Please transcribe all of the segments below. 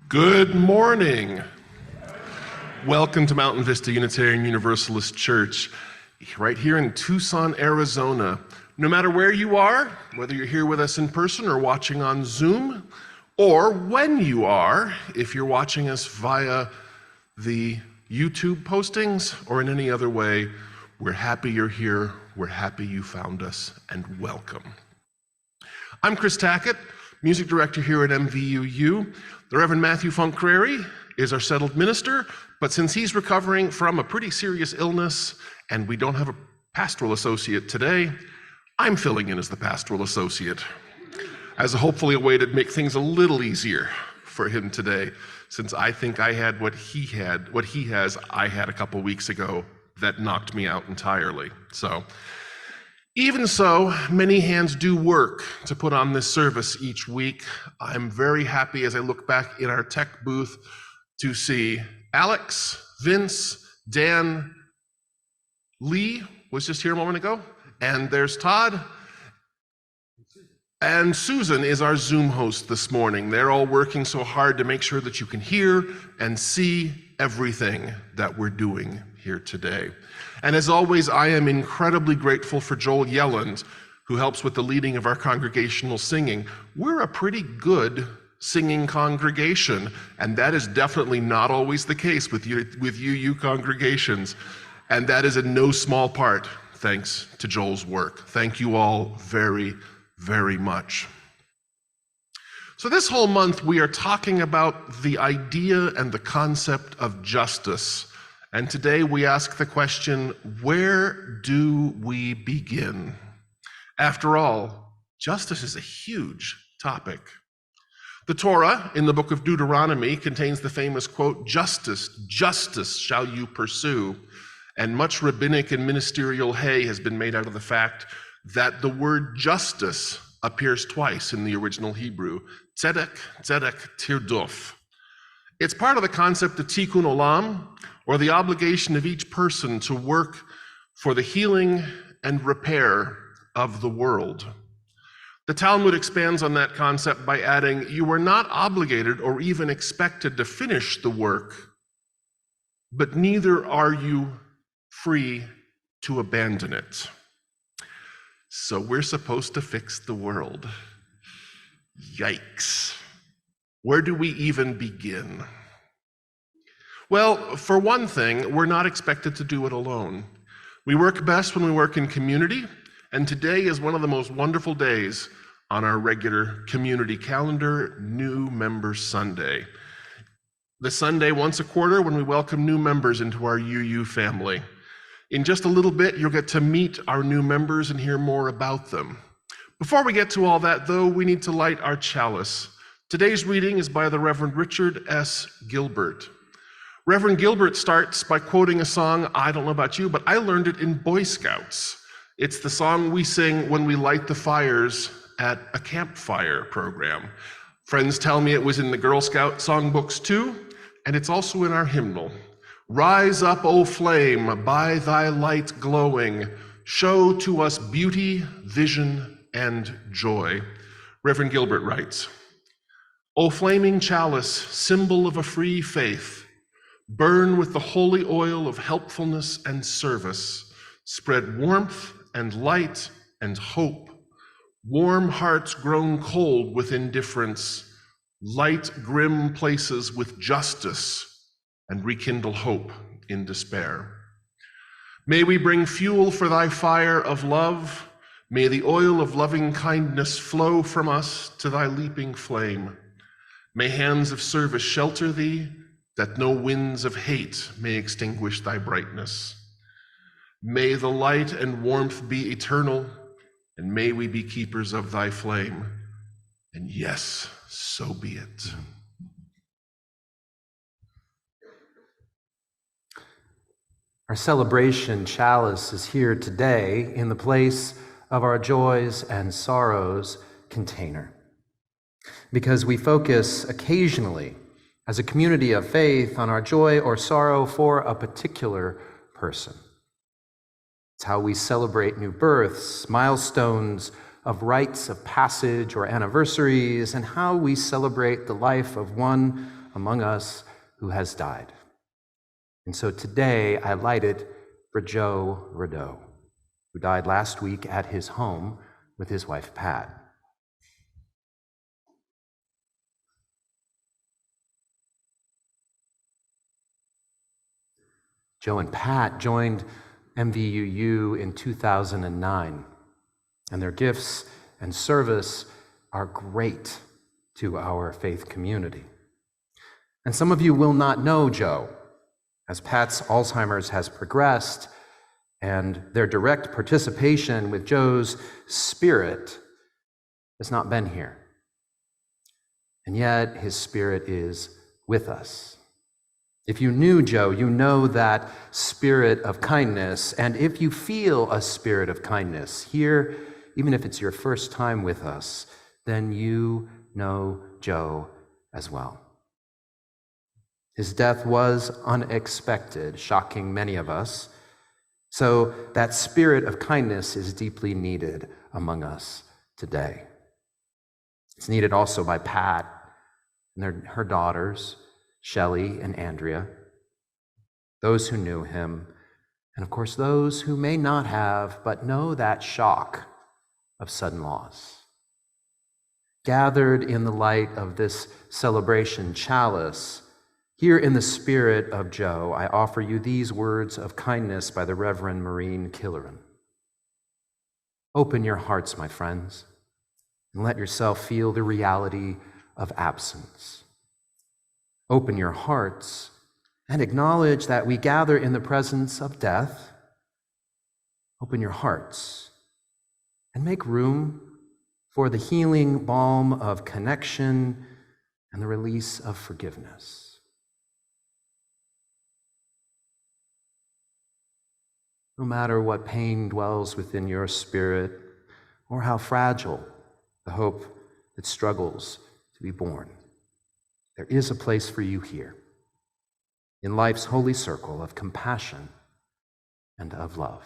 Good morning. Welcome to Mountain Vista Unitarian Universalist Church, right here in Tucson, Arizona. No matter where you are, whether you're here with us in person or watching on Zoom, or when you are, if you're watching us via the YouTube postings or in any other way, we're happy you're here, we're happy you found us, and welcome. I'm Chris Tackett, music director here at MVUU. The Rev Matthew is our settled minister, but since he's recovering from a pretty serious illness and we don't have a pastoral associate today, I'm filling in as the pastoral associate, as hopefully a way to make things a little easier for him today, since I think I had what he has, I had a couple weeks ago that knocked me out entirely. So, even so, many hands do work to put on this service each week. I'm very happy as I look back in our tech booth to see Alex, Vince, Dan, Lee was just here a moment ago, and there's Todd. And Susan is our Zoom host this morning. They're all working so hard to make sure that you can hear and see everything that we're doing here today. And as always, I am incredibly grateful for Joel Yelland, who helps with the leading of our congregational singing. We're a pretty good singing congregation, and that is definitely not always the case with UU congregations. And that is in no small part thanks to Joel's work. Thank you all very, very much. So this whole month we are talking about the idea and the concept of justice. And today we ask the question, where do we begin? After all, justice is a huge topic. The Torah in the book of Deuteronomy contains the famous quote, "Justice, justice shall you pursue." And much rabbinic and ministerial hay has been made out of the fact that the word justice appears twice in the original Hebrew, tzedek, tzedek, tirdof. It's part of the concept of tikkun olam, or the obligation of each person to work for the healing and repair of the world. The Talmud expands on that concept by adding, you are not obligated or even expected to finish the work, but neither are you free to abandon it. So we're supposed to fix the world. Yikes. Where do we even begin? Well, for one thing, we're not expected to do it alone. We work best when we work in community, and today is one of the most wonderful days on our regular community calendar, New Members Sunday. The Sunday once a quarter when we welcome new members into our UU family. In just a little bit, you'll get to meet our new members and hear more about them. Before we get to all that, though, we need to light our chalice. Today's reading is by the Reverend Richard S. Gilbert. Reverend Gilbert starts by quoting a song, I don't know about you, but I learned it in Boy Scouts. It's the song we sing when we light the fires at a campfire program. Friends tell me it was in the Girl Scout songbooks too, and it's also in our hymnal. Rise up, O flame, by thy light glowing, show to us beauty, vision, and joy. Reverend Gilbert writes, O flaming chalice, symbol of a free faith, burn with the holy oil of helpfulness and service. Spread warmth and light and hope. Warm hearts grown cold with indifference. Light grim places with justice and rekindle hope in despair. May we bring fuel for thy fire of love. May the oil of loving kindness flow from us to thy leaping flame. May hands of service shelter thee, that no winds of hate may extinguish thy brightness. May the light and warmth be eternal, and may we be keepers of thy flame. And yes, so be it. Our celebration chalice is here today in the place of our joys and sorrows container, because we focus occasionally as a community of faith on our joy or sorrow for a particular person. It's how we celebrate new births, milestones of rites of passage or anniversaries, and how we celebrate the life of one among us who has died. And so today I light it for Joe Rideau, who died last week at his home with his wife, Pat. Joe and Pat joined MVUU in 2009, and their gifts and service are great to our faith community. And some of you will not know Joe, as Pat's Alzheimer's has progressed, and their direct participation with Joe's spirit has not been here. And yet his spirit is with us. If you knew Joe, you know that spirit of kindness. And if you feel a spirit of kindness here, even if it's your first time with us, then you know Joe as well. His death was unexpected, shocking many of us. So that spirit of kindness is deeply needed among us today. It's needed also by Pat and her daughters, Shelley and Andrea, those who knew him, and of course those who may not have, but know that shock of sudden loss. Gathered in the light of this celebration chalice, here in the spirit of Joe, I offer you these words of kindness by the Reverend Maureen Killeran. Open your hearts, my friends, and let yourself feel the reality of absence. Open your hearts and acknowledge that we gather in the presence of death. Open your hearts and make room for the healing balm of connection and the release of forgiveness. No matter what pain dwells within your spirit or how fragile the hope that struggles to be born, there is a place for you here, in life's holy circle of compassion and of love.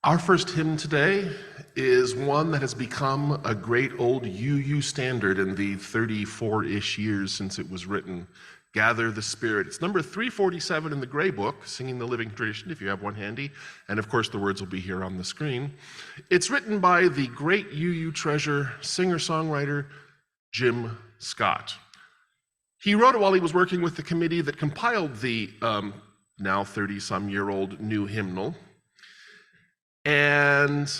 Our first hymn today is one that has become a great old UU standard in the 34-ish years since it was written, Gather the Spirit. It's number 347 in the Gray Book, Singing the Living Tradition, if you have one handy, and of course the words will be here on the screen. It's written by the great UU treasure, singer-songwriter, Jim Scott. He wrote it while he was working with the committee that compiled the now 30-some-year-old new hymnal. And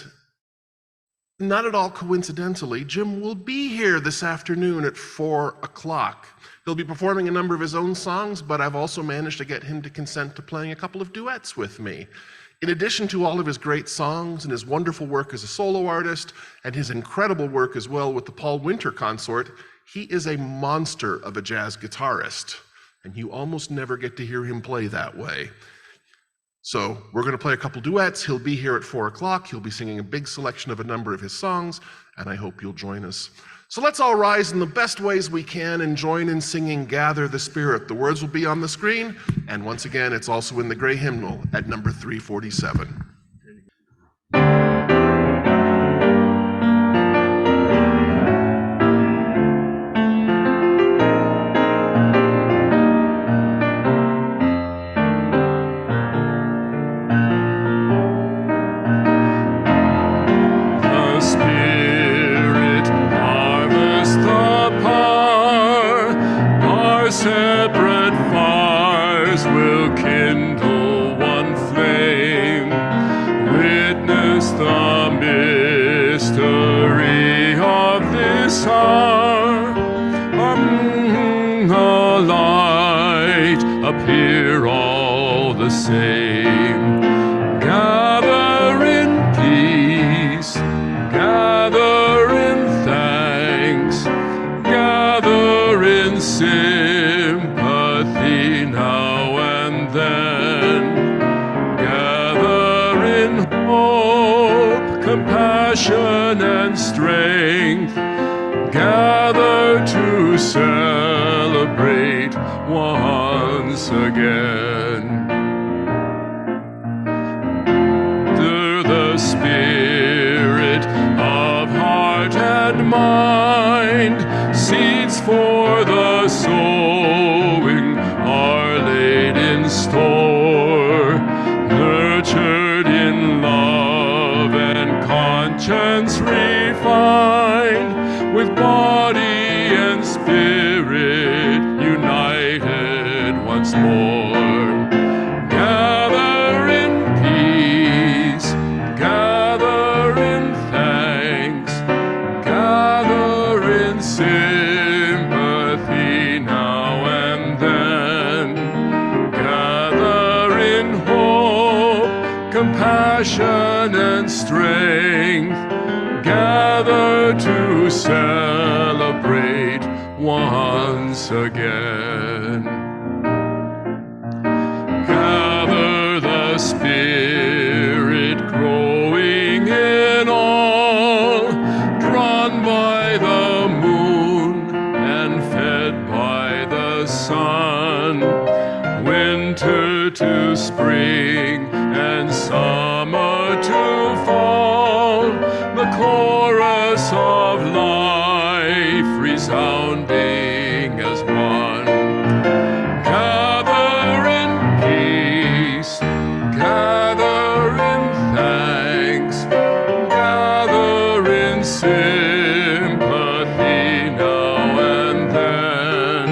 not at all coincidentally, Jim will be here this afternoon at 4 o'clock. He'll be performing a number of his own songs, but I've also managed to get him to consent to playing a couple of duets with me. In addition to all of his great songs and his wonderful work as a solo artist and his incredible work as well with the Paul Winter Consort, he is a monster of a jazz guitarist, and you almost never get to hear him play that way. So we're going to play a couple duets. He'll be here at 4 o'clock. He'll be singing a big selection of a number of his songs, and I hope you'll join us. So let's all rise in the best ways we can and join in singing Gather the Spirit. The words will be on the screen, and once again, it's also in the Gray Hymnal at number 347. Appear all the same. Gather in peace, gather in thanks, gather in sympathy now and then. Gather in hope, compassion and strength. Gather to celebrate once again. Through the spirit of heart and mind, seeds for the soul in love and conscience refined, with body and spirit united once more. Gather in peace, gather in thanks, gather in sympathy now and then, gather in hope, compassion and strength, gather to celebrate once again. Gather the Spirit growing in all, drawn by the moon and fed by the sun, winter to spring and summer to fall, the chorus of life resounding as one. Gather in peace, gather in thanks, gather in sympathy now and then,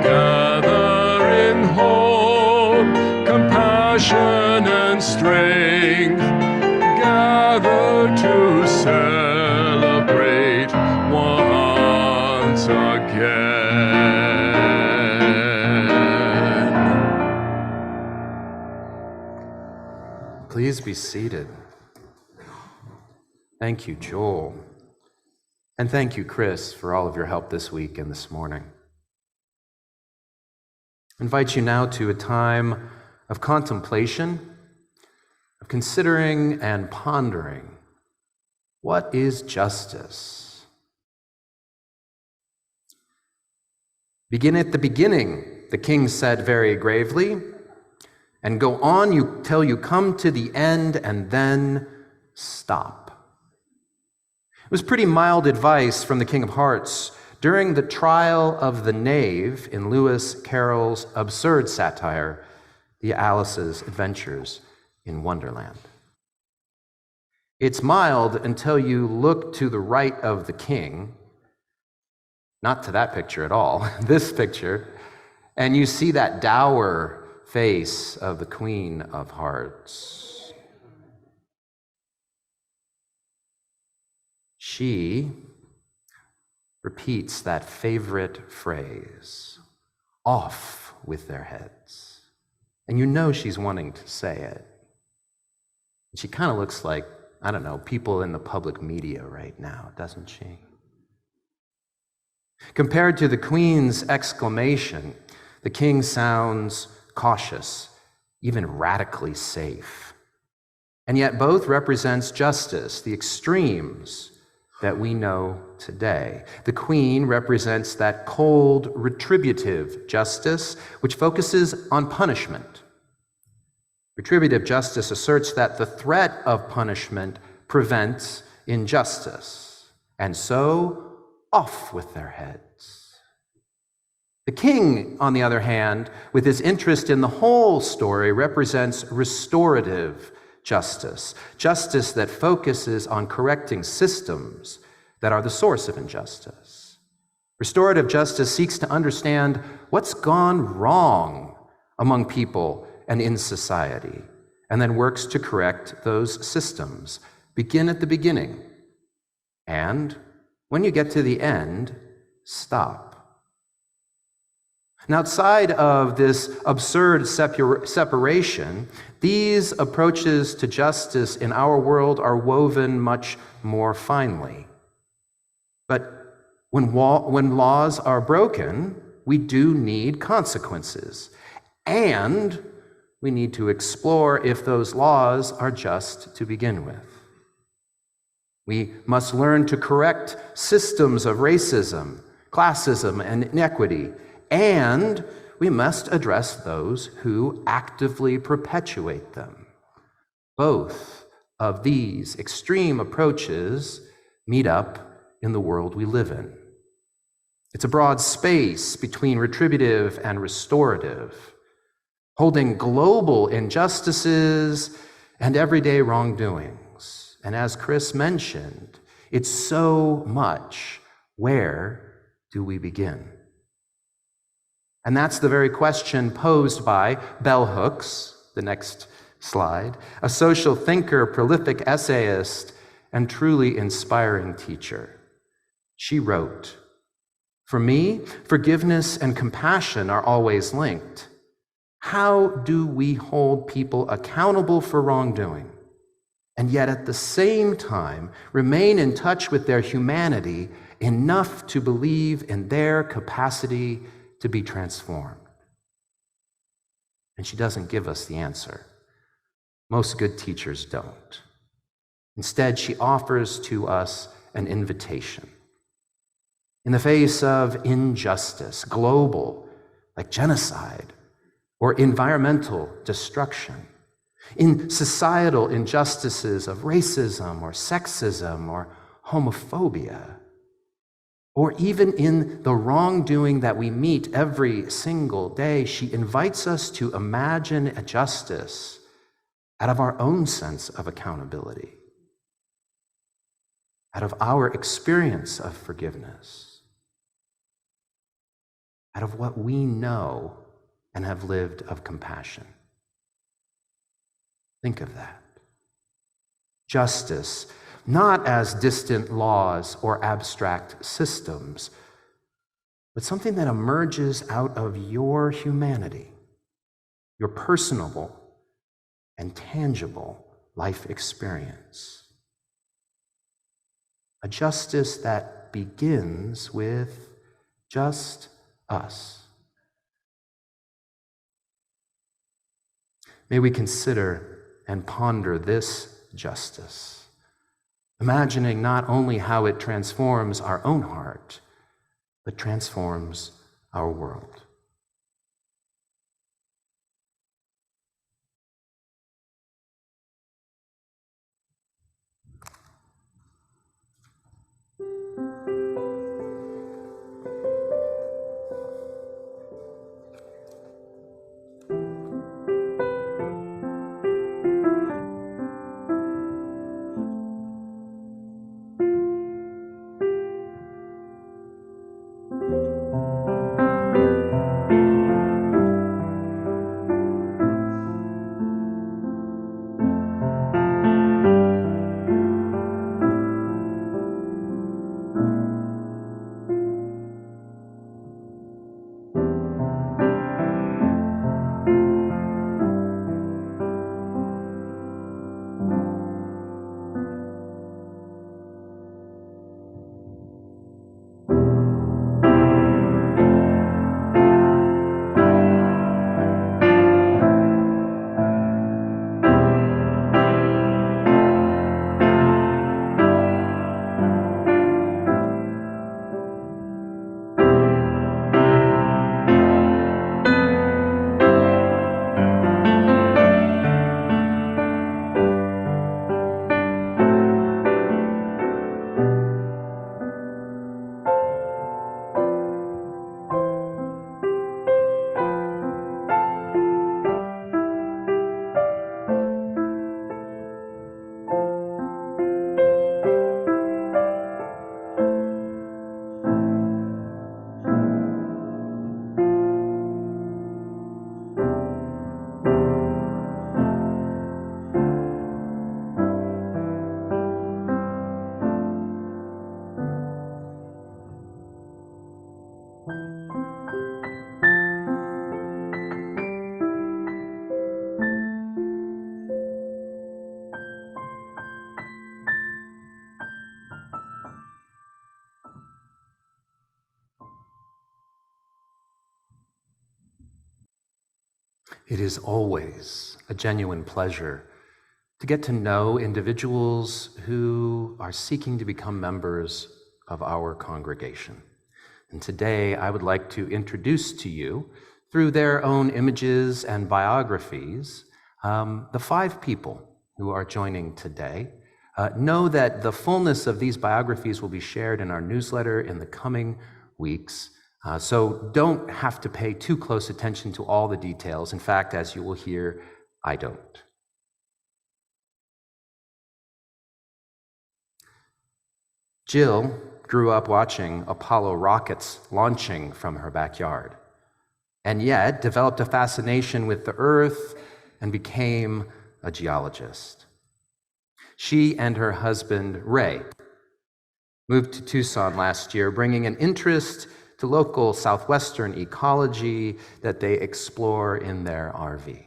gather in hope, compassion and strength, gather to celebrate once again. Please be seated. Thank you, Joel. And thank you, Chris, for all of your help this week and this morning. I invite you now to a time of contemplation, of considering and pondering what is justice. Begin at the beginning, the king said very gravely, and go on till you come to the end, and then stop. It was pretty mild advice from the King of Hearts during the trial of the knave in Lewis Carroll's absurd satire, The Alice's Adventures in Wonderland. It's mild until you look to the right of the king, not to that picture at all, this picture, and you see that dour face of the Queen of Hearts. She repeats that favorite phrase, off with their heads. And you know she's wanting to say it. She kind of looks like, I don't know, people in the public media right now, doesn't she? Compared to the Queen's exclamation, the king sounds cautious, even radically safe. And yet both represents justice, the extremes that we know today. The Queen represents that cold, retributive justice, which focuses on punishment. Retributive justice asserts that the threat of punishment prevents injustice, and so off with their heads. The king, on the other hand, with his interest in the whole story, represents restorative justice, justice that focuses on correcting systems that are the source of injustice. Restorative justice seeks to understand what's gone wrong among people and in society, and then works to correct those systems. Begin at the beginning, and when you get to the end, stop. And outside of this absurd separation, these approaches to justice in our world are woven much more finely. But when laws are broken, we do need consequences. And we need to explore if those laws are just to begin with. We must learn to correct systems of racism, classism, and inequity. And we must address those who actively perpetuate them. Both of these extreme approaches meet up in the world we live in. It's a broad space between retributive and restorative, holding global injustices and everyday wrongdoings. And as Chris mentioned, it's so much. Where do we begin? And that's the very question posed by Bell Hooks, the next slide, a social thinker, prolific essayist, and truly inspiring teacher. She wrote, "For me, forgiveness and compassion are always linked. How do we hold people accountable for wrongdoing, and yet at the same time remain in touch with their humanity enough to believe in their capacity to be transformed?" And she doesn't give us the answer. Most good teachers don't. Instead, she offers to us an invitation. In the face of injustice, global, like genocide, or environmental destruction, in societal injustices of racism or sexism or homophobia, or even in the wrongdoing that we meet every single day, she invites us to imagine a justice out of our own sense of accountability, out of our experience of forgiveness, out of what we know and have lived of compassion. Think of that. Justice, not as distant laws or abstract systems, but something that emerges out of your humanity, your personable and tangible life experience. A justice that begins with just us. May we consider and ponder this justice, imagining not only how it transforms our own heart, but transforms our world. It is always a genuine pleasure to get to know individuals who are seeking to become members of our congregation. And today I would like to introduce to you, through their own images and biographies, the 5 people who are joining today. Know that the fullness of these biographies will be shared in our newsletter in the coming weeks. So don't have to pay too close attention to all the details. In fact, as you will hear, I don't. Jill grew up watching Apollo rockets launching from her backyard, and yet developed a fascination with the Earth and became a geologist. She and her husband, Ray, moved to Tucson last year, bringing an interest to local southwestern ecology that they explore in their RV.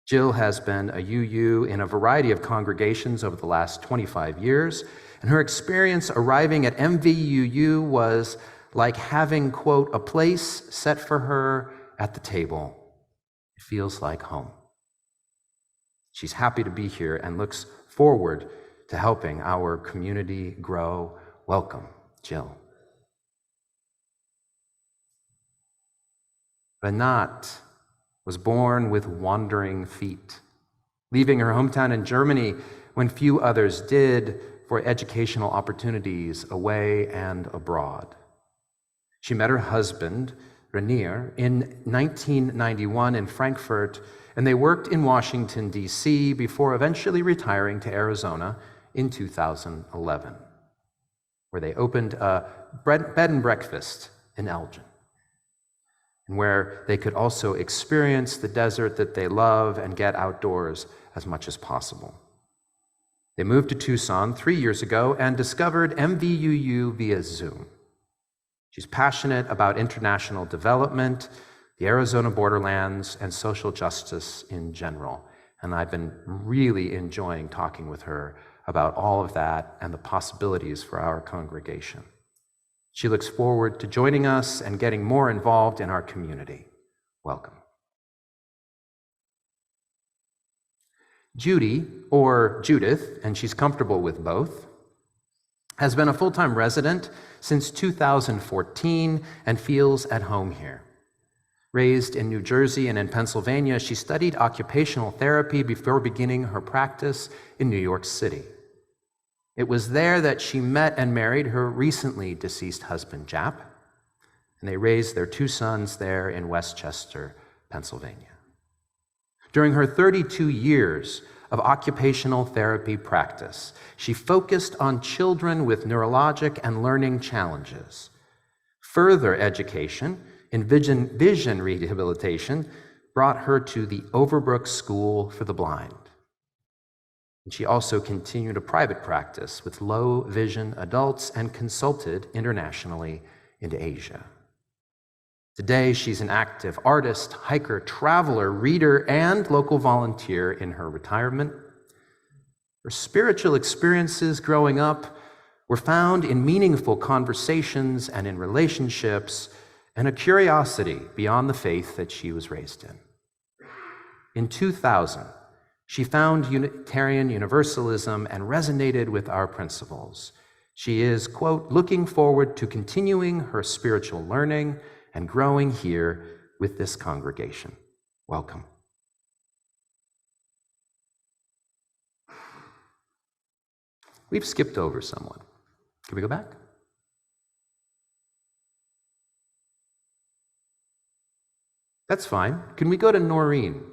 Jill has been a UU in a variety of congregations over the last 25 years, and her experience arriving at MVUU was like having, quote, a place set for her at the table. It feels like home. She's happy to be here and looks forward to helping our community grow. Welcome, Jill. Anat was born with wandering feet, leaving her hometown in Germany when few others did for educational opportunities away and abroad. She met her husband, Rainier, in 1991 in Frankfurt, and they worked in Washington, D.C. before eventually retiring to Arizona in 2011, where they opened a bed and breakfast in Elgin, and where they could also experience the desert that they love and get outdoors as much as possible. They moved to Tucson 3 years ago and discovered MVUU via Zoom. She's passionate about international development, the Arizona borderlands, and social justice in general. And I've been really enjoying talking with her about all of that and the possibilities for our congregation. She looks forward to joining us and getting more involved in our community. Welcome. Judy, or Judith, and she's comfortable with both, has been a full-time resident since 2014 and feels at home here. Raised in New Jersey and in Pennsylvania, she studied occupational therapy before beginning her practice in New York City. It was there that she met and married her recently deceased husband, Jap, and they raised their 2 sons there in Westchester, Pennsylvania. During her 32 years of occupational therapy practice, she focused on children with neurologic and learning challenges. Further education in vision rehabilitation brought her to the Overbrook School for the Blind. And she also continued a private practice with low vision adults and consulted internationally into Asia. Today, she's an active artist, hiker, traveler, reader, and local volunteer in her retirement. Her spiritual experiences growing up were found in meaningful conversations and in relationships, and a curiosity beyond the faith that she was raised in. In 2000, she found Unitarian Universalism and resonated with our principles. She is, quote, looking forward to continuing her spiritual learning and growing here with this congregation. Welcome. We've skipped over someone. Can we go back? That's fine. Can we go to Noreen?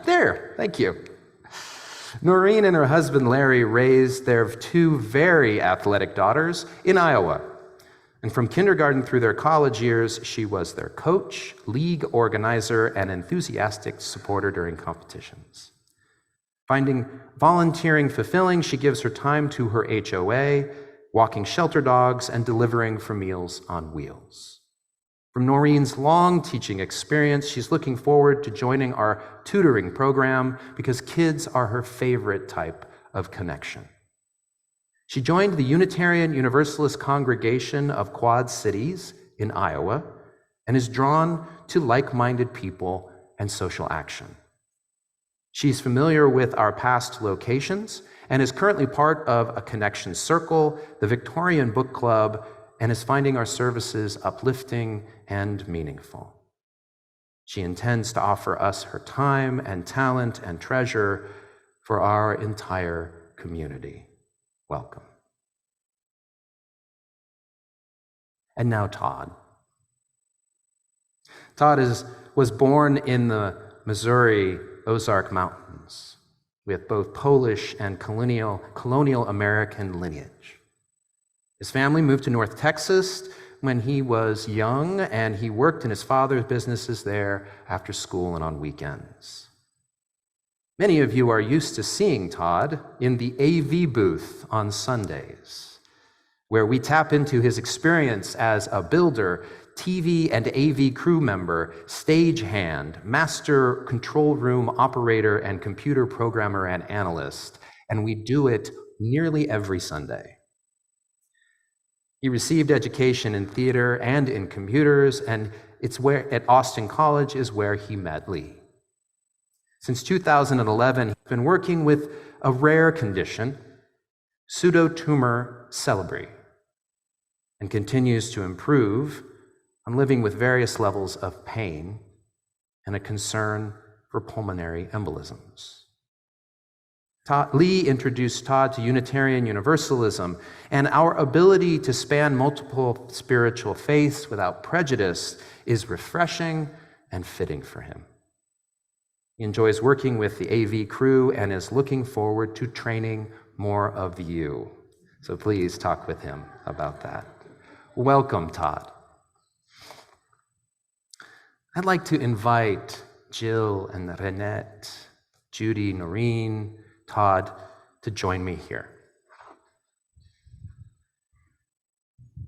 There, thank you. Noreen and her husband Larry raised their 2 very athletic daughters in Iowa. And from kindergarten through their college years, she was their coach, league organizer, and enthusiastic supporter during competitions. Finding volunteering fulfilling, she gives her time to her HOA, walking shelter dogs, and delivering for Meals on Wheels. From Noreen's long teaching experience, she's looking forward to joining our tutoring program because kids are her favorite type of connection. She joined the Unitarian Universalist Congregation of Quad Cities in Iowa and is drawn to like-minded people and social action. She's familiar with our past locations and is currently part of a connection circle, the Victorian Book Club, and is finding our services uplifting and meaningful. She intends to offer us her time and talent and treasure for our entire community. Welcome. And now Todd. Todd was born in the Missouri Ozark Mountains. with both Polish and colonial American lineage. His family moved to North Texas when he was young, and he worked in his father's businesses there after school and on weekends. Many of you are used to seeing Todd in the AV booth on Sundays, where we tap into his experience as a builder, TV and AV crew member, stagehand, master control room operator, and computer programmer and analyst, and we do it nearly every Sunday. He received education in theater and in computers, and it's where at Austin College is where he met Lee. Since 2011, he's been working with a rare condition, pseudotumor cerebri, and continues to improve on living with various levels of pain and a concern for pulmonary embolisms. Lee introduced Todd to Unitarian Universalism, and our ability to span multiple spiritual faiths without prejudice is refreshing and fitting for him. He enjoys working with the AV crew and is looking forward to training more of you. So please talk with him about that. Welcome, Todd. I'd like to invite Jill and Renette, Judy, Noreen, Todd to join me here.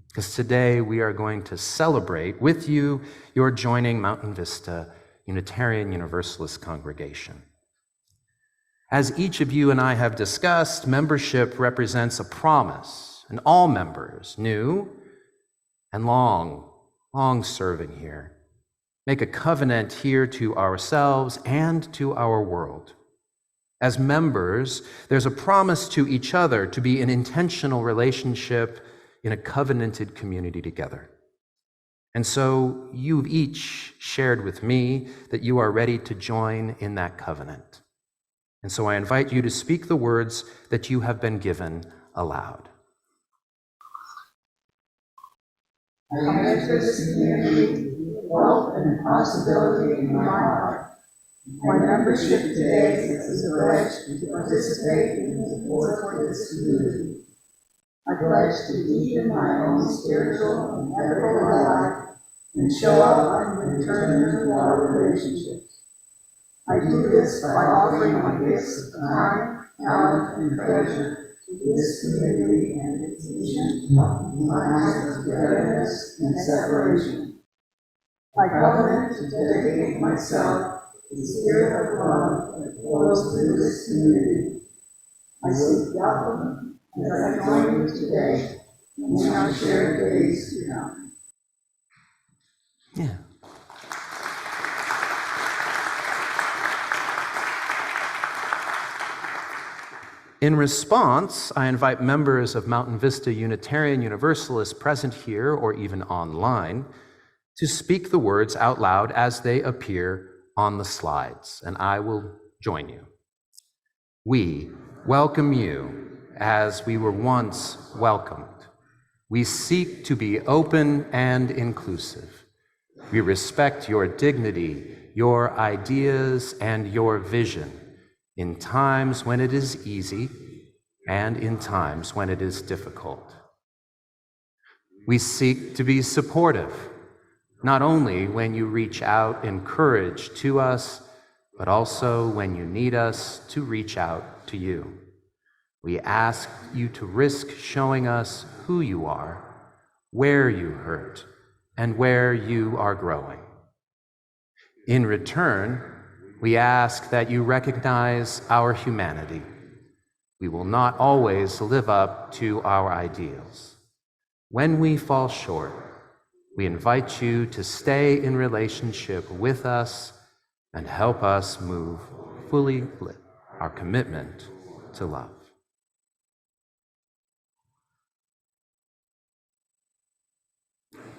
Because today we are going to celebrate with you your joining Mountain Vista Unitarian Universalist congregation. As each of you and I have discussed, membership represents a promise, and all members, new and long serving here, make a covenant here to ourselves and to our world. As members, there's a promise to each other to be an intentional relationship in a covenanted community together. And so you've each shared with me that you are ready to join in that covenant. And so I invite you to speak the words that you have been given aloud. I enter this community with hope and possibility in my heart. My membership today is a pledge to participate in the support for this community. I pledge to deepen my own spiritual and ethical life and show up and return to our relationships. I do this by offering my gifts of time, talent, and treasure to this community and its mission in times of togetherness and separation. I covenant to dedicate myself to the spirit of love that flows through this community. I seek welcome as I join you today and in our shared days to come. Yeah. In response, I invite members of Mountain Vista Unitarian Universalists present here or even online to speak the words out loud as they appear on the slides, and I will join you. We welcome you as we were once welcomed. We seek to be open and inclusive. We respect your dignity, your ideas, and your vision in times when it is easy and in times when it is difficult. We seek to be supportive, not only when you reach out in courage to us, but also when you need us to reach out to you. We ask you to risk showing us who you are, where you hurt, and where you are growing. In return, we ask that you recognize our humanity. We will not always live up to our ideals. When we fall short, we invite you to stay in relationship with us and help us move fully our commitment to love.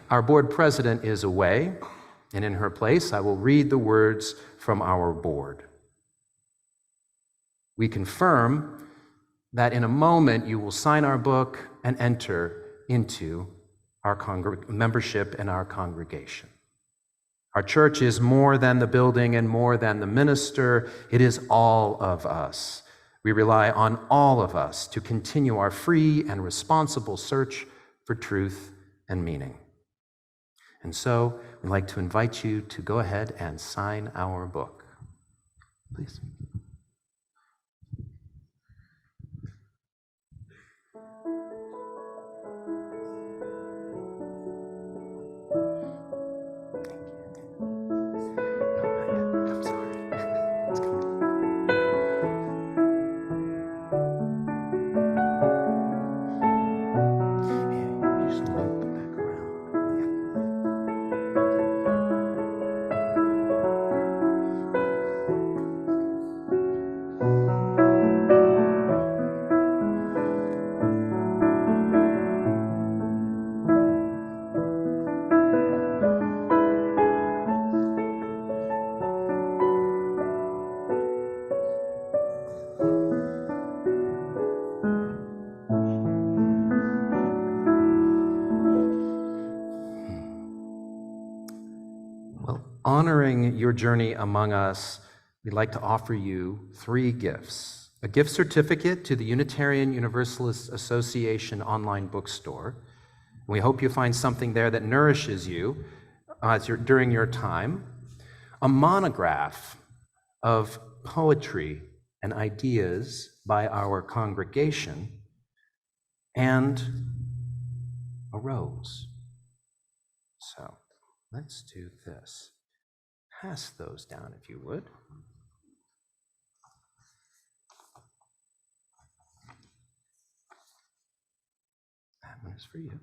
Our board president is away, and in her place, I will read the words from our board. We confirm that in a moment you will sign our book and enter into our membership and our congregation. Our church is more than the building and more than the minister. It is all of us. We rely on all of us to continue our free and responsible search for truth and meaning. And so we'd like to invite you to go ahead and sign our book. Please. Honoring your journey among us, we'd like to offer you 3 gifts. A gift certificate to the Unitarian Universalist Association online bookstore. We hope you find something there that nourishes you during your time. A monograph of poetry and ideas by our congregation, and a rose. So let's do this. Pass those down if you would. That one is for you.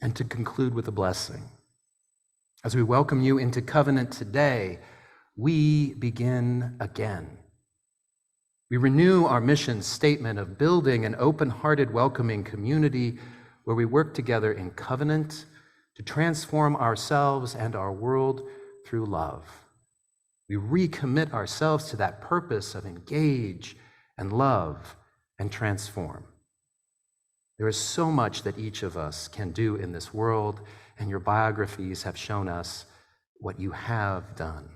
And to conclude with a blessing. As we welcome you into covenant today, we begin again. We renew our mission statement of building an open-hearted, welcoming community where we work together in covenant to transform ourselves and our world through love. We recommit ourselves to that purpose of engage and love and transform. There is so much that each of us can do in this world, and your biographies have shown us what you have done.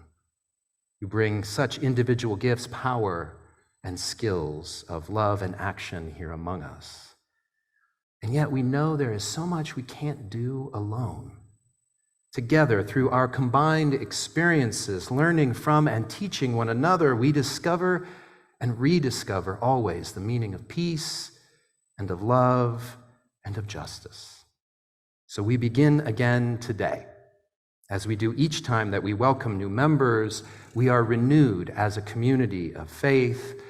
You bring such individual gifts, power, and skills of love and action here among us. And yet we know there is so much we can't do alone. Together, through our combined experiences, learning from and teaching one another, we discover and rediscover always the meaning of peace and of love and of justice. So we begin again today. As we do each time that we welcome new members, we are renewed as a community of faith,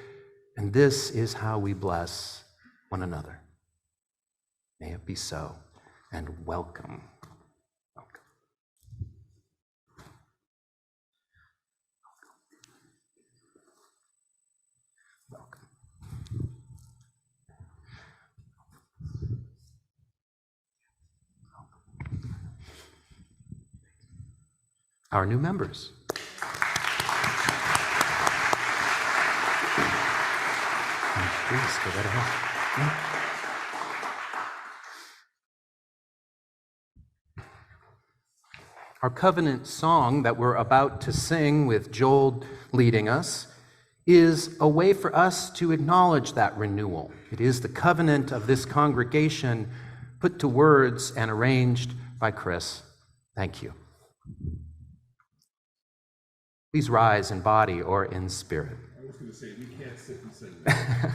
and this is how we bless one another. May it be so, and welcome. Welcome. Welcome. Our new members. Please go right ahead. Our covenant song that we're about to sing with Joel leading us is a way for us to acknowledge that renewal. It is the covenant of this congregation put to words and arranged by Chris. Thank you. Please rise in body or in spirit. I was going to say, we can't sit and sing that.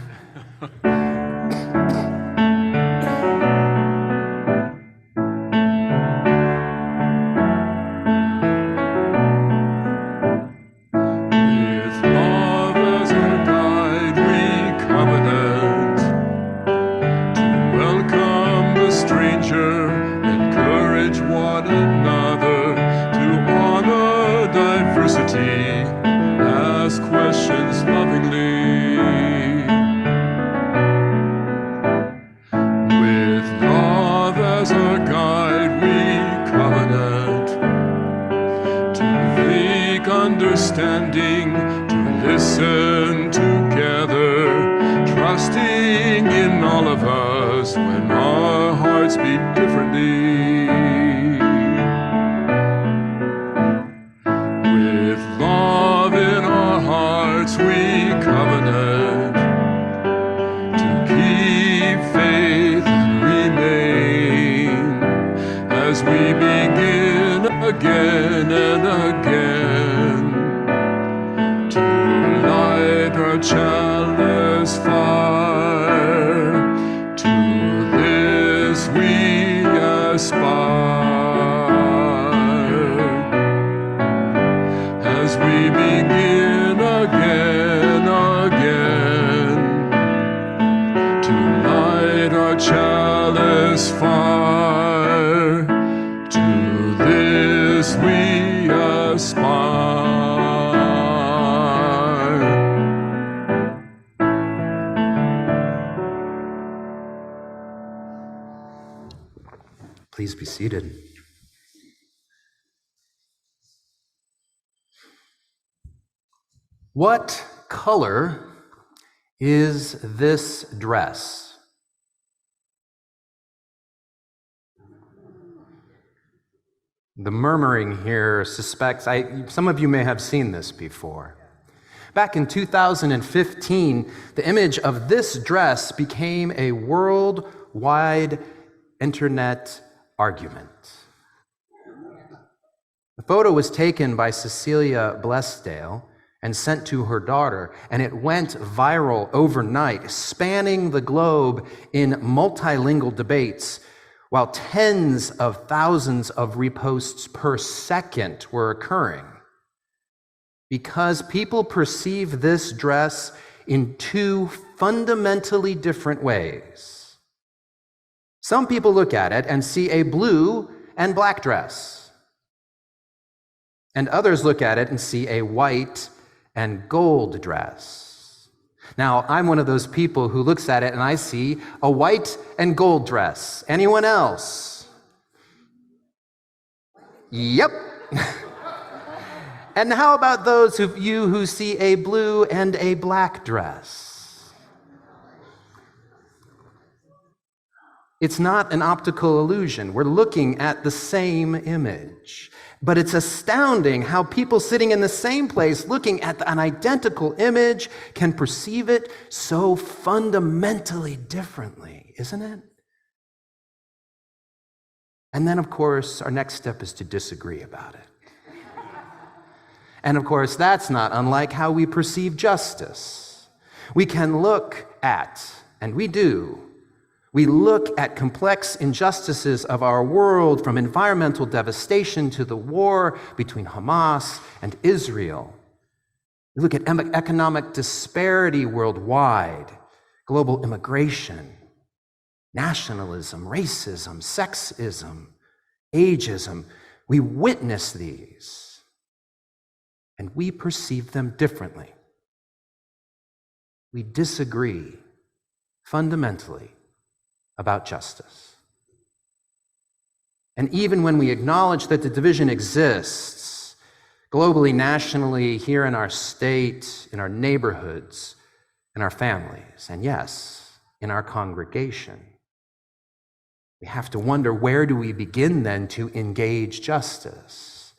understanding to listen together, trusting in all of us when our hearts beat differently. With love in our hearts we covenant to keep faith and remain as we begin again and again to light our chalice fire. To this we aspire as we begin again, to light our chalice fire. To this we aspire. Please be seated. What color is this dress? The murmuring here suspects, some of you may have seen this before. Back in 2015, the image of this dress became a worldwide internet argument. The photo was taken by Cecilia Blesdale and sent to her daughter, and it went viral overnight, spanning the globe in multilingual debates, while tens of thousands of reposts per second were occurring. Because people perceive this dress in two fundamentally different ways. Some people look at it and see a blue and black dress, and others look at it and see a white and gold dress. Now, I'm one of those people who looks at it and I see a white and gold dress. Anyone else? Yep. And how about those of you who see a blue and a black dress? It's not an optical illusion. We're looking at the same image. But it's astounding how people sitting in the same place looking at an identical image can perceive it so fundamentally differently, isn't it? And then, of course, our next step is to disagree about it. And of course, that's not unlike how we perceive justice. We can look at, and we do, we look at complex injustices of our world, from environmental devastation to the war between Hamas and Israel. We look at economic disparity worldwide, global immigration, nationalism, racism, sexism, ageism. We witness these, and we perceive them differently. We disagree fundamentally about justice. And even when we acknowledge that the division exists, globally, nationally, here in our state, in our neighborhoods, in our families, and yes, in our congregation, we have to wonder, where do we begin then to engage justice?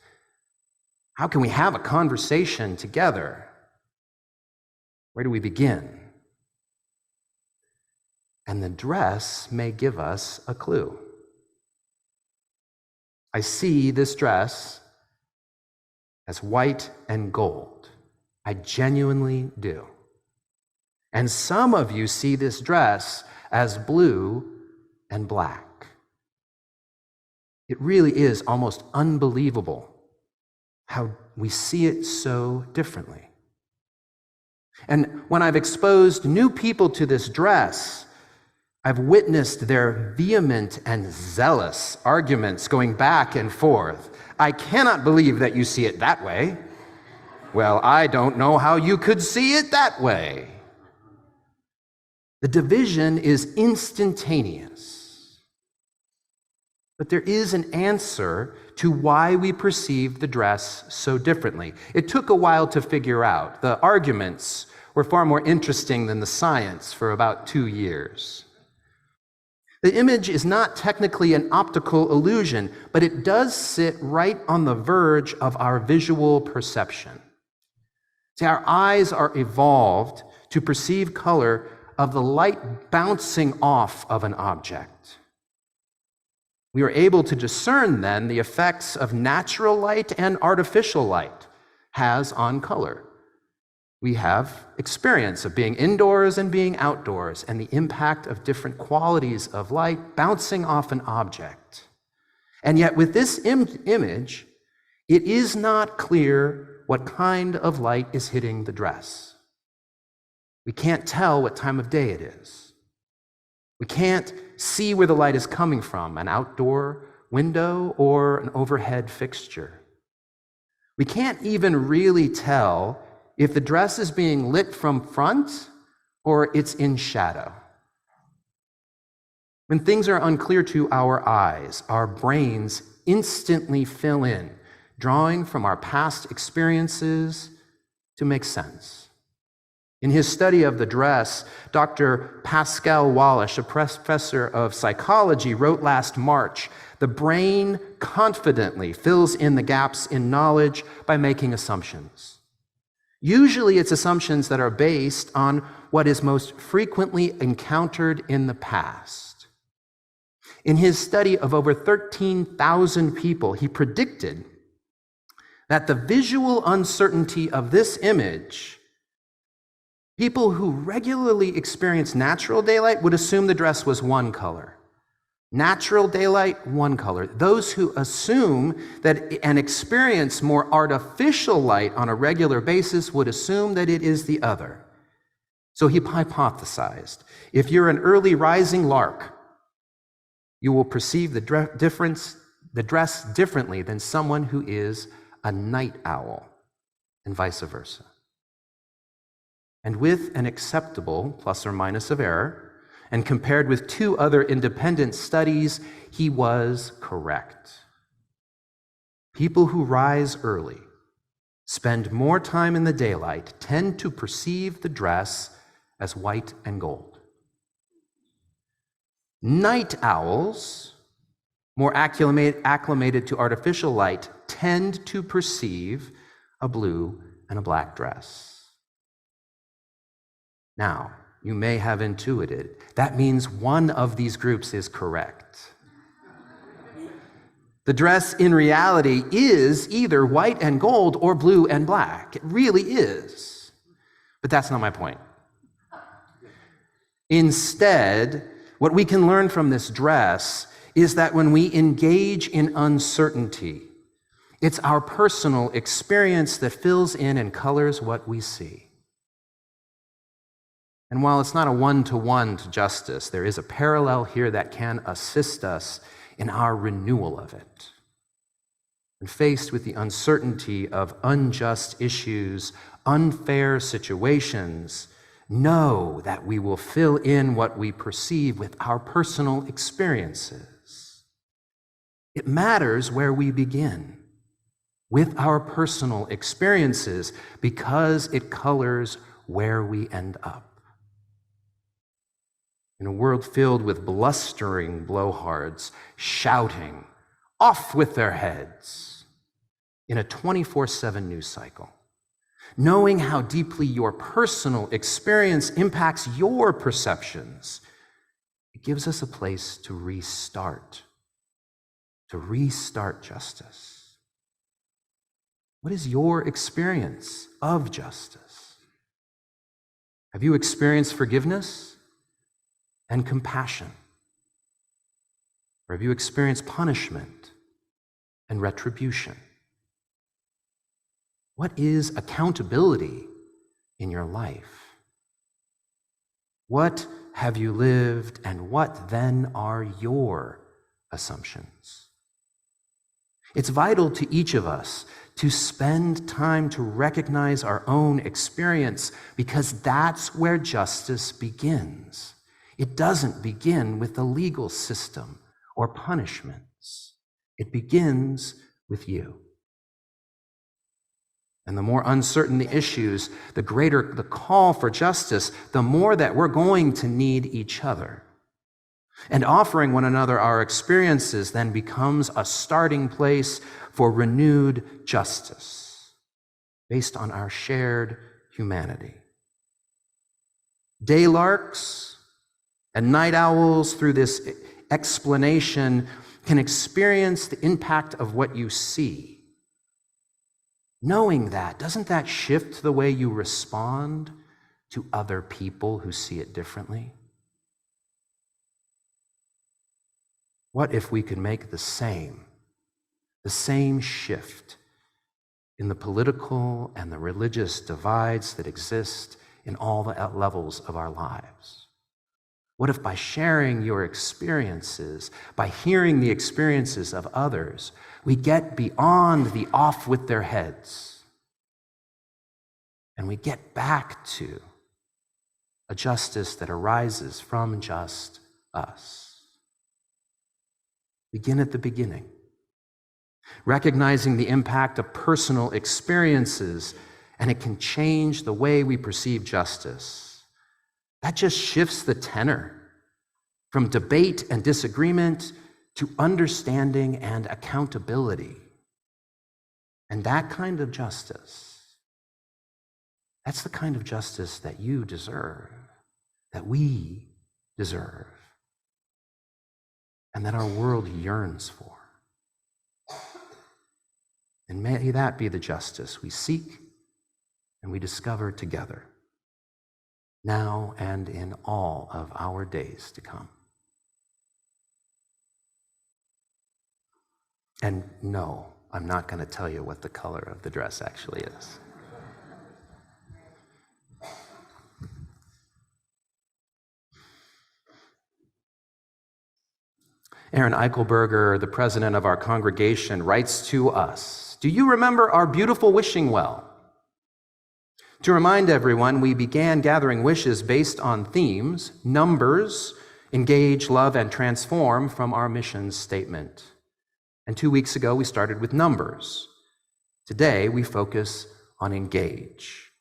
How can we have a conversation together? Where do we begin? And the dress may give us a clue. I see this dress as white and gold. I genuinely do. And some of you see this dress as blue and black. It really is almost unbelievable how we see it so differently. And when I've exposed new people to this dress, I've witnessed their vehement and zealous arguments going back and forth. I cannot believe that you see it that way. Well, I don't know how you could see it that way. The division is instantaneous. But there is an answer to why we perceive the dress so differently. It took a while to figure out. The arguments were far more interesting than the science for about 2 years. The image is not technically an optical illusion, but it does sit right on the verge of our visual perception. See, our eyes are evolved to perceive color of the light bouncing off of an object. We are able to discern then the effects of natural light and artificial light has on color. We have experience of being indoors and being outdoors and the impact of different qualities of light bouncing off an object. And yet with this image, it is not clear what kind of light is hitting the dress. We can't tell what time of day it is. We can't see where the light is coming from, an outdoor window or an overhead fixture. We can't even really tell if the dress is being lit from front or it's in shadow. When things are unclear to our eyes, our brains instantly fill in, drawing from our past experiences to make sense. In his study of the dress, Dr. Pascal Wallish, a professor of psychology, wrote last March, "The brain confidently fills in the gaps in knowledge by making assumptions. Usually it's assumptions that are based on what is most frequently encountered in the past." In his study of over 13,000 people, he predicted that the visual uncertainty of this image, people who regularly experience natural daylight would assume the dress was one color. Natural daylight, one color. Those who assume that and experience more artificial light on a regular basis would assume that it is the other. So he hypothesized, if you're an early rising lark, you will perceive the dress differently than someone who is a night owl, and vice versa. And with an acceptable plus or minus of error, and compared with 2 other independent studies, he was correct. People who rise early, spend more time in the daylight, tend to perceive the dress as white and gold. Night owls, more acclimated to artificial light, tend to perceive a blue and a black dress. Now, you may have intuited, that means one of these groups is correct. The dress in reality is either white and gold or blue and black. It really is. But that's not my point. Instead, what we can learn from this dress is that when we engage in uncertainty, it's our personal experience that fills in and colors what we see. And while it's not a one-to-one to justice, there is a parallel here that can assist us in our renewal of it. When faced with the uncertainty of unjust issues, unfair situations, know that we will fill in what we perceive with our personal experiences. It matters where we begin, with our personal experiences, because it colors where we end up. In a world filled with blustering blowhards, shouting, "Off with their heads," in a 24/7 news cycle, knowing how deeply your personal experience impacts your perceptions, it gives us a place to restart justice. What is your experience of justice? Have you experienced forgiveness and compassion? Or have you experienced punishment and retribution? What is accountability in your life? What have you lived, and what then are your assumptions? It's vital to each of us to spend time to recognize our own experience, because that's where justice begins. It doesn't begin with the legal system or punishments. experience. It begins with you. And the more uncertain the issues, the greater the call for justice, the more that we're going to need each other. And offering one another our experiences then becomes a starting place for renewed justice based on our shared humanity. Daylarks and night owls, through this explanation, can experience the impact of what you see. Knowing that, doesn't that shift the way you respond to other people who see it differently? What if we could make the same shift in the political and the religious divides that exist in all the levels of our lives? What if by sharing your experiences, by hearing the experiences of others, we get beyond the off with their heads and we get back to a justice that arises from just us? Begin at the beginning, recognizing the impact of personal experiences, and it can change the way we perceive justice. That just shifts the tenor from debate and disagreement to understanding and accountability. And that kind of justice, that's the kind of justice that you deserve, that we deserve, and that our world yearns for. And may that be the justice we seek and we discover together, now and in all of our days to come. And no, I'm not going to tell you what the color of the dress actually is. Aaron Eichelberger, the president of our congregation, writes to us, "Do you remember our beautiful wishing well? To remind everyone, we began gathering wishes based on themes, numbers, engage, love, and transform from our mission statement. And 2 weeks ago, we started with numbers. Today, we focus on engage.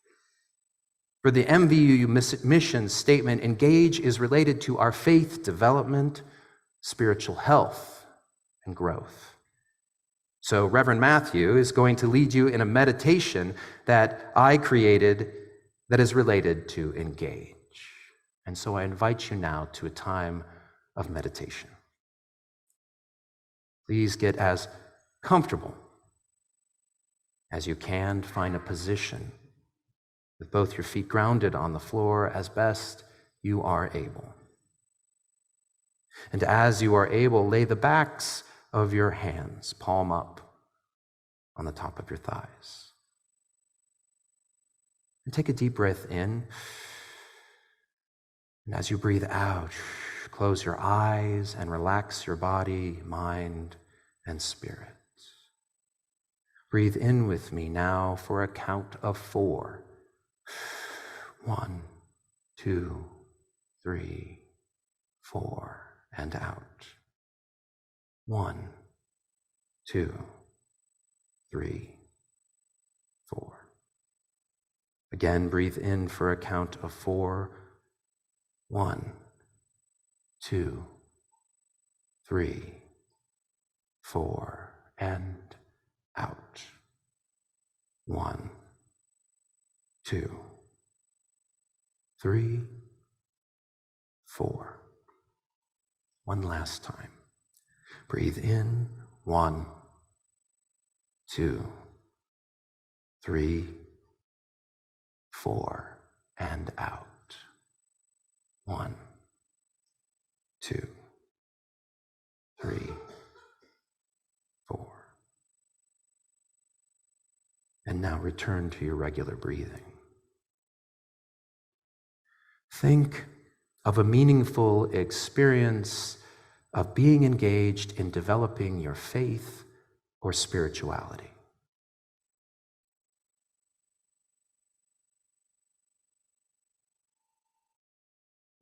For the MVU mission statement, engage is related to our faith development, spiritual health, and growth. So Rev Matthew is going to lead you in a meditation that I created that is related to engage. And so I invite you now to a time of meditation. Please get as comfortable as you can. Find a position with both your feet grounded on the floor as best you are able. And as you are able, lay the backs of your hands, palm up, on the top of your thighs. And take a deep breath in. And as you breathe out, close your eyes and relax your body, mind, and spirit. Breathe in with me now for a count of 4. 1, 2, 3, 4. And out. 1, 2, 3, 4. Again, breathe in for a count of 4. 1, 2, 3, 4, and out. 1, 2, 3, 4. One last time. Breathe in. 1, 2, 3, 4, and out. 1, 2, 3, 4. And now return to your regular breathing. Think of a meaningful experience of being engaged in developing your faith or spirituality.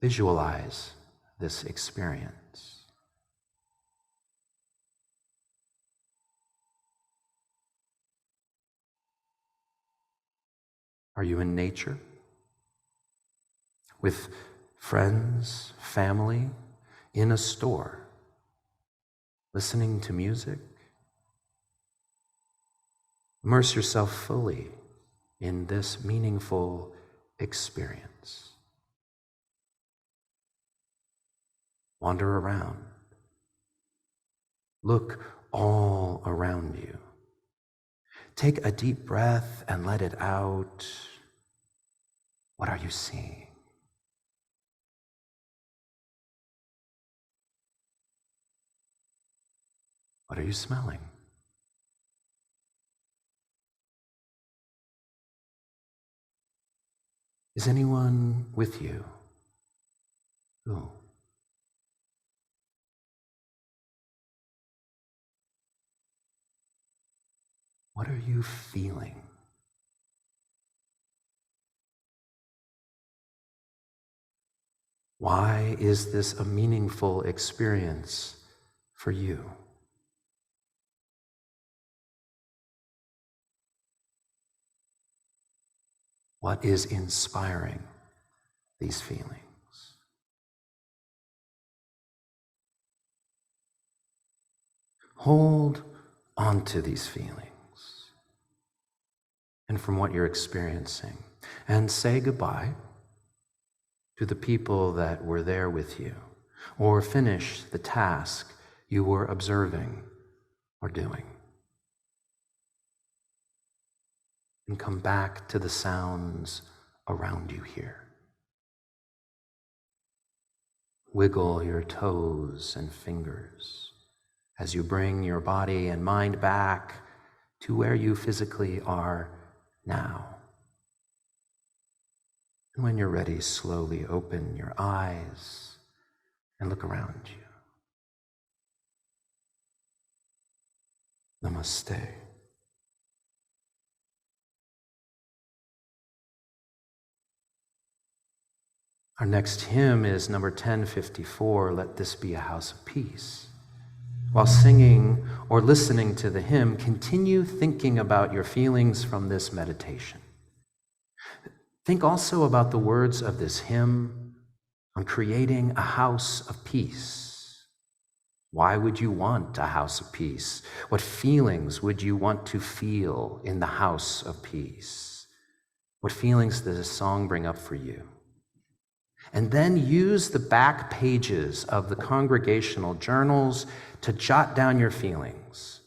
Visualize this experience. Are you in nature? With friends, family, in a store, listening to music? Immerse yourself fully in this meaningful experience. Wander around. Look all around you. Take a deep breath and let it out. What are you seeing? What are you smelling? Is anyone with you? Who? What are you feeling? Why is this a meaningful experience for you? What is inspiring these feelings? Hold on to these feelings and from what you're experiencing, and say goodbye to the people that were there with you, or finish the task you were observing or doing. And come back to the sounds around you here. Wiggle your toes and fingers as you bring your body and mind back to where you physically are now. And when you're ready, slowly open your eyes and look around you. Namaste. Our next hymn is number 1054, Let This Be a House of Peace. While singing or listening to the hymn, continue thinking about your feelings from this meditation. Think also about the words of this hymn on creating a house of peace. Why would you want a house of peace? What feelings would you want to feel in the house of peace? What feelings does this song bring up for you? And then use the back pages of the congregational journals to jot down your feelings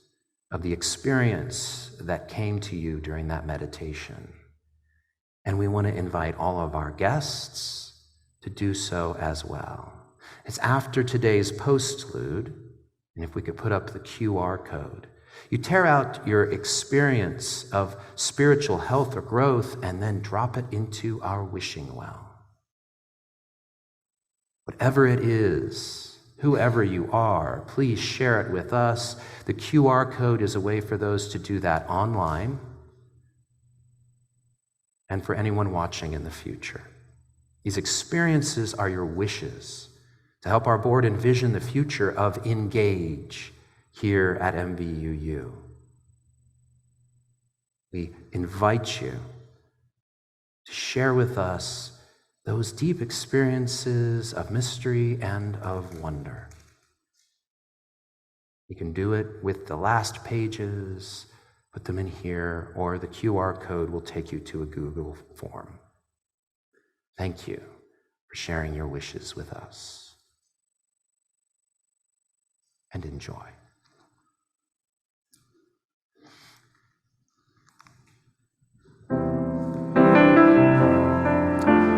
of the experience that came to you during that meditation. And we want to invite all of our guests to do so as well. It's after today's postlude, and if we could put up the QR code, you tear out your experience of spiritual health or growth and then drop it into our wishing well. Whatever it is, whoever you are, please share it with us. The QR code is a way for those to do that online and for anyone watching in the future. These experiences are your wishes to help our board envision the future of Engage here at MVUU. We invite you to share with us those deep experiences of mystery and of wonder. You can do it with the last pages, put them in here, or the QR code will take you to a Google form. Thank you for sharing your wishes with us. And enjoy.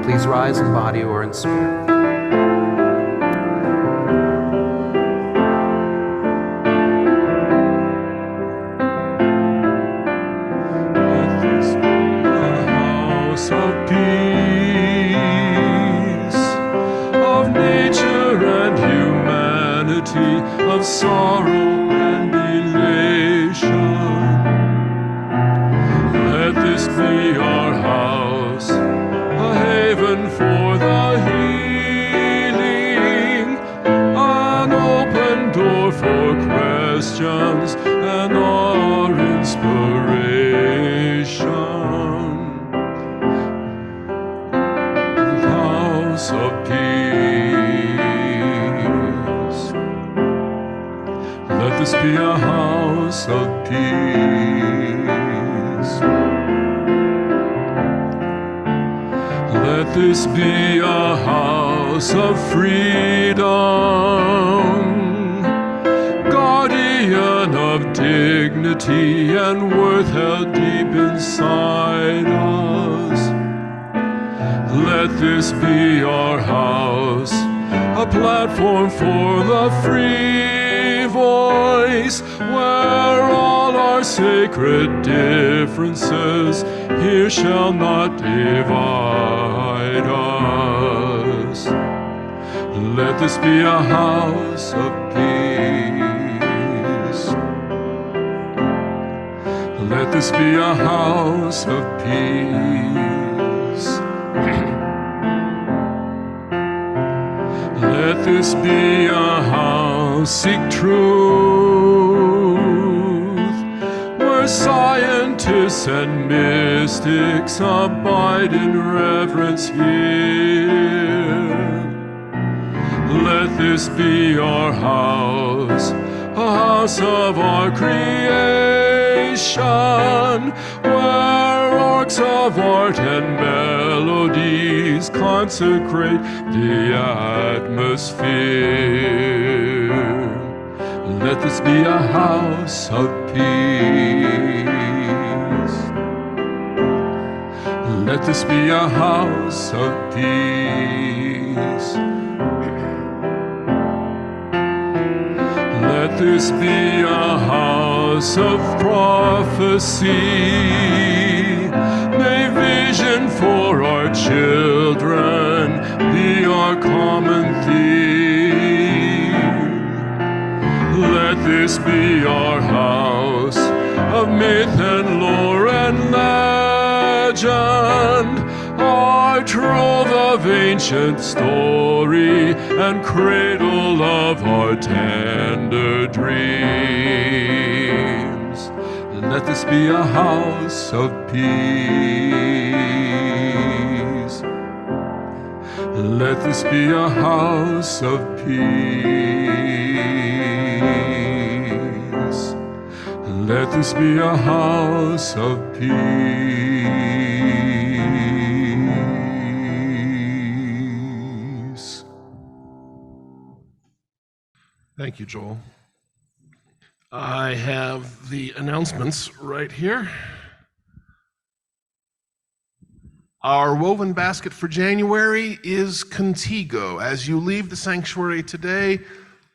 Please rise in body or in spirit. Let this be a house of peace, of nature and humanity, of sorrow and elation. Let this be our house, a haven for the healing, an open door for questions and our inspiration. house of peace. Let this be a house of peace. Let this be a house of freedom, guardian of dignity and worth held deep inside us. Let this be our house, a platform for the free voice, where all our sacred differences here shall not divide us. Let this be a house of peace. Let this be a house of peace. Let this be a house, seek truth, where scientists and mystics abide in reverence here. Let this be our house, a house of our creation, where orcs of art and melodies consecrate the atmosphere. Let this be a house of peace. Let this be a house of peace. Let this be a house of prophecy. May vision for our children be our common theme. Let this be our house of myth and lore and legend, our trove of ancient story and cradle of our tender dreams. Let this be a house of peace. Let this be a house of peace. Let this be a house of peace. Thank you, Joel. I have the announcements right here. Our woven basket for January is Contigo. As you leave the sanctuary today,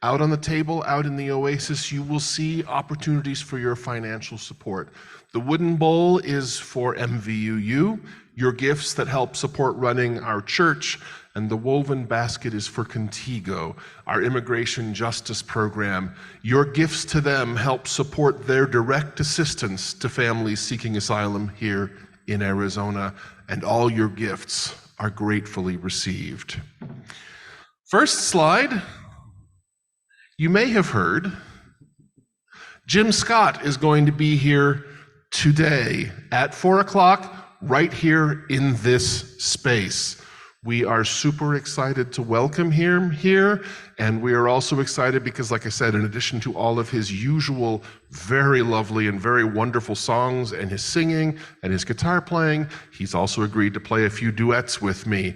out on the table, out in the oasis, you will see opportunities for your financial support. The wooden bowl is for MVUU, your gifts that help support running our church, and the woven basket is for Contigo, our immigration justice program. Your gifts to them help support their direct assistance to families seeking asylum here in Arizona, and all your gifts are gratefully received. First slide, you may have heard, Jim Scott is going to be here today at 4 o'clock, right here in this space. We are super excited to welcome him here, and we are also excited because, like I said, in addition to all of his usual very lovely and very wonderful songs and his singing and his guitar playing, he's also agreed to play a few duets with me.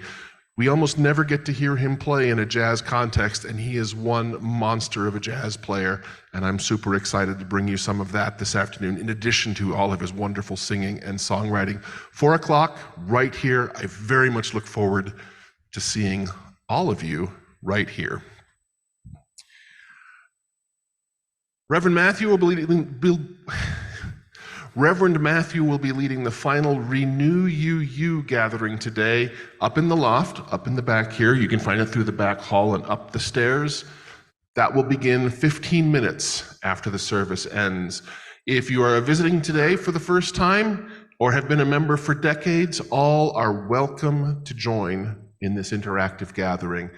We almost never get to hear him play in a jazz context, and he is one monster of a jazz player, and I'm super excited to bring you some of that this afternoon, in addition to all of his wonderful singing and songwriting. 4 o'clock, right here. I very much look forward to seeing all of you right here. Reverend Matthew will be leading the final Renew UU gathering today up in the loft, up in the back here. You can find it through the back hall and up the stairs. That will begin 15 minutes after the service ends. If you are visiting today for the first time or have been a member for decades, all are welcome to join in this interactive gathering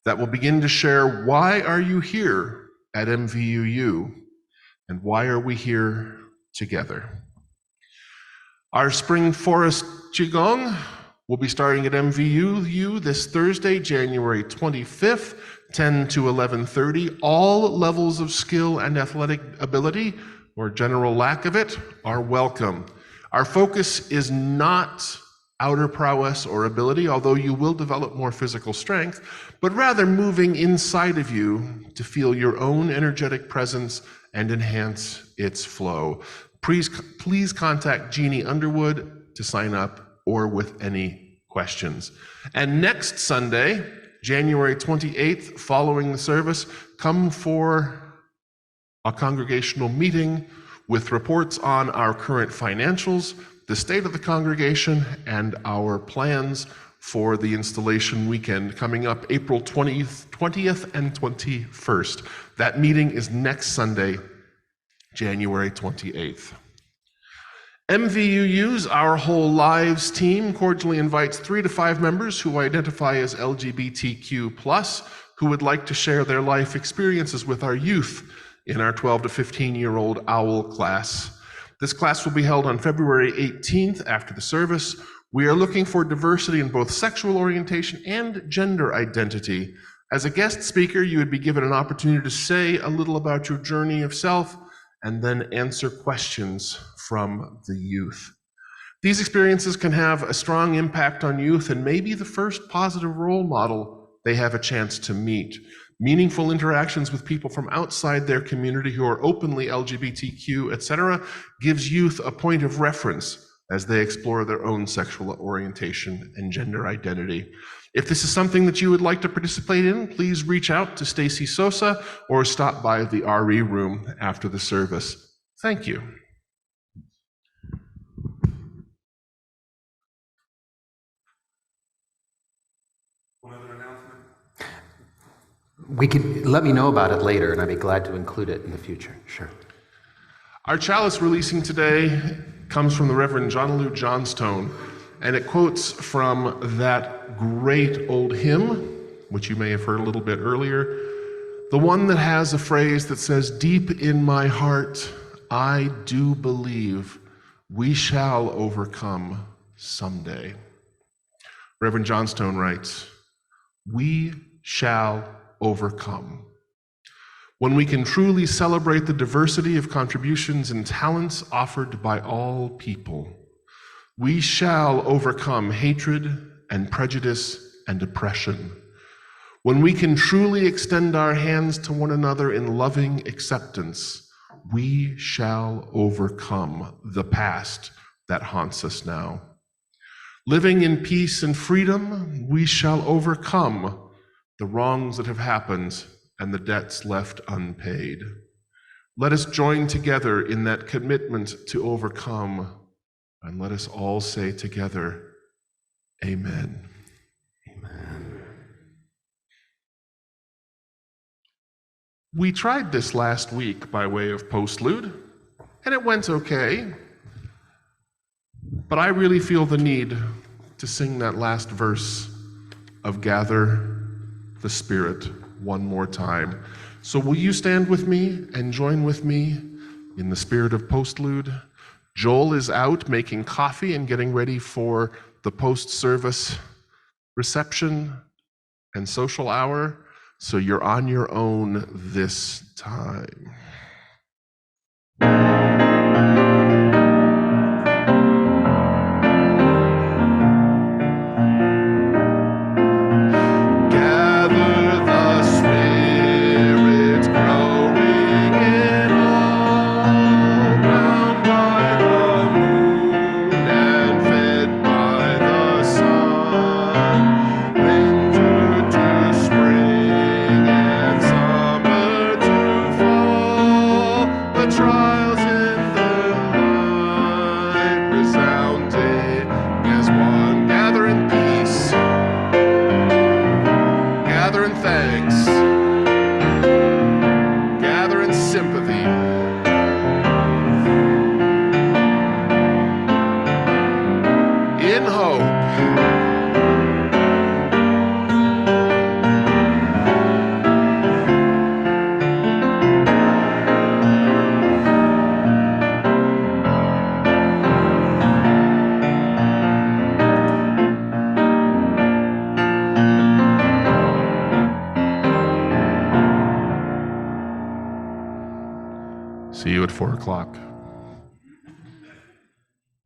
that will begin to share why are you here at MVUU and why are we here together. Our spring forest qigong We'll be starting at MVU this Thursday, January 25th, 10 to 11:30. All levels of skill and athletic ability, or general lack of it, are welcome. Our focus is not outer prowess or ability, although you will develop more physical strength, but rather moving inside of you to feel your own energetic presence and enhance its flow. Please contact Jeannie Underwood to sign up or with any questions. And next Sunday, January 28th, following the service, come for a congregational meeting with reports on our current financials, the state of the congregation, and our plans for the installation weekend coming up April 20th and 21st. That meeting is next Sunday, January 28th. MVUU's Our Whole Lives team cordially invites 3 to 5 members who identify as LGBTQ+, who would like to share their life experiences with our youth in our 12 to 15-year-old OWL class. This class will be held on February 18th after the service. We are looking for diversity in both sexual orientation and gender identity. As a guest speaker, you would be given an opportunity to say a little about your journey of self and then answer questions from the youth. These experiences can have a strong impact on youth and may be the first positive role model they have a chance to meet. Meaningful interactions with people from outside their community who are openly LGBTQ, etc., gives youth a point of reference as they explore their own sexual orientation and gender identity. If this is something that you would like to participate in, please reach out to Stacy Sosa or stop by the RE room after the service. Thank you. Let me know about it later, and I'd be glad to include it in the future. Sure. Our chalice releasing today comes from the Reverend John Lou Johnstone, and it quotes from that great old hymn, which you may have heard a little bit earlier, the one that has a phrase that says, "Deep in my heart, I do believe we shall overcome someday." Reverend Johnstone writes, "We shall overcome. When we can truly celebrate the diversity of contributions and talents offered by all people, we shall overcome hatred and prejudice and oppression. When we can truly extend our hands to one another in loving acceptance, we shall overcome the past that haunts us now. Living in peace and freedom, we shall overcome the wrongs that have happened and the debts left unpaid. Let us join together in that commitment to overcome, and let us all say together, Amen." Amen. We tried this last week by way of postlude, and it went okay, but I really feel the need to sing that last verse of Gather the Spirit one more time. So will you stand with me and join with me in the spirit of postlude? Joel is out making coffee and getting ready for the post-service reception and social hour, so you're on your own this time. Fall. See you at 4 o'clock.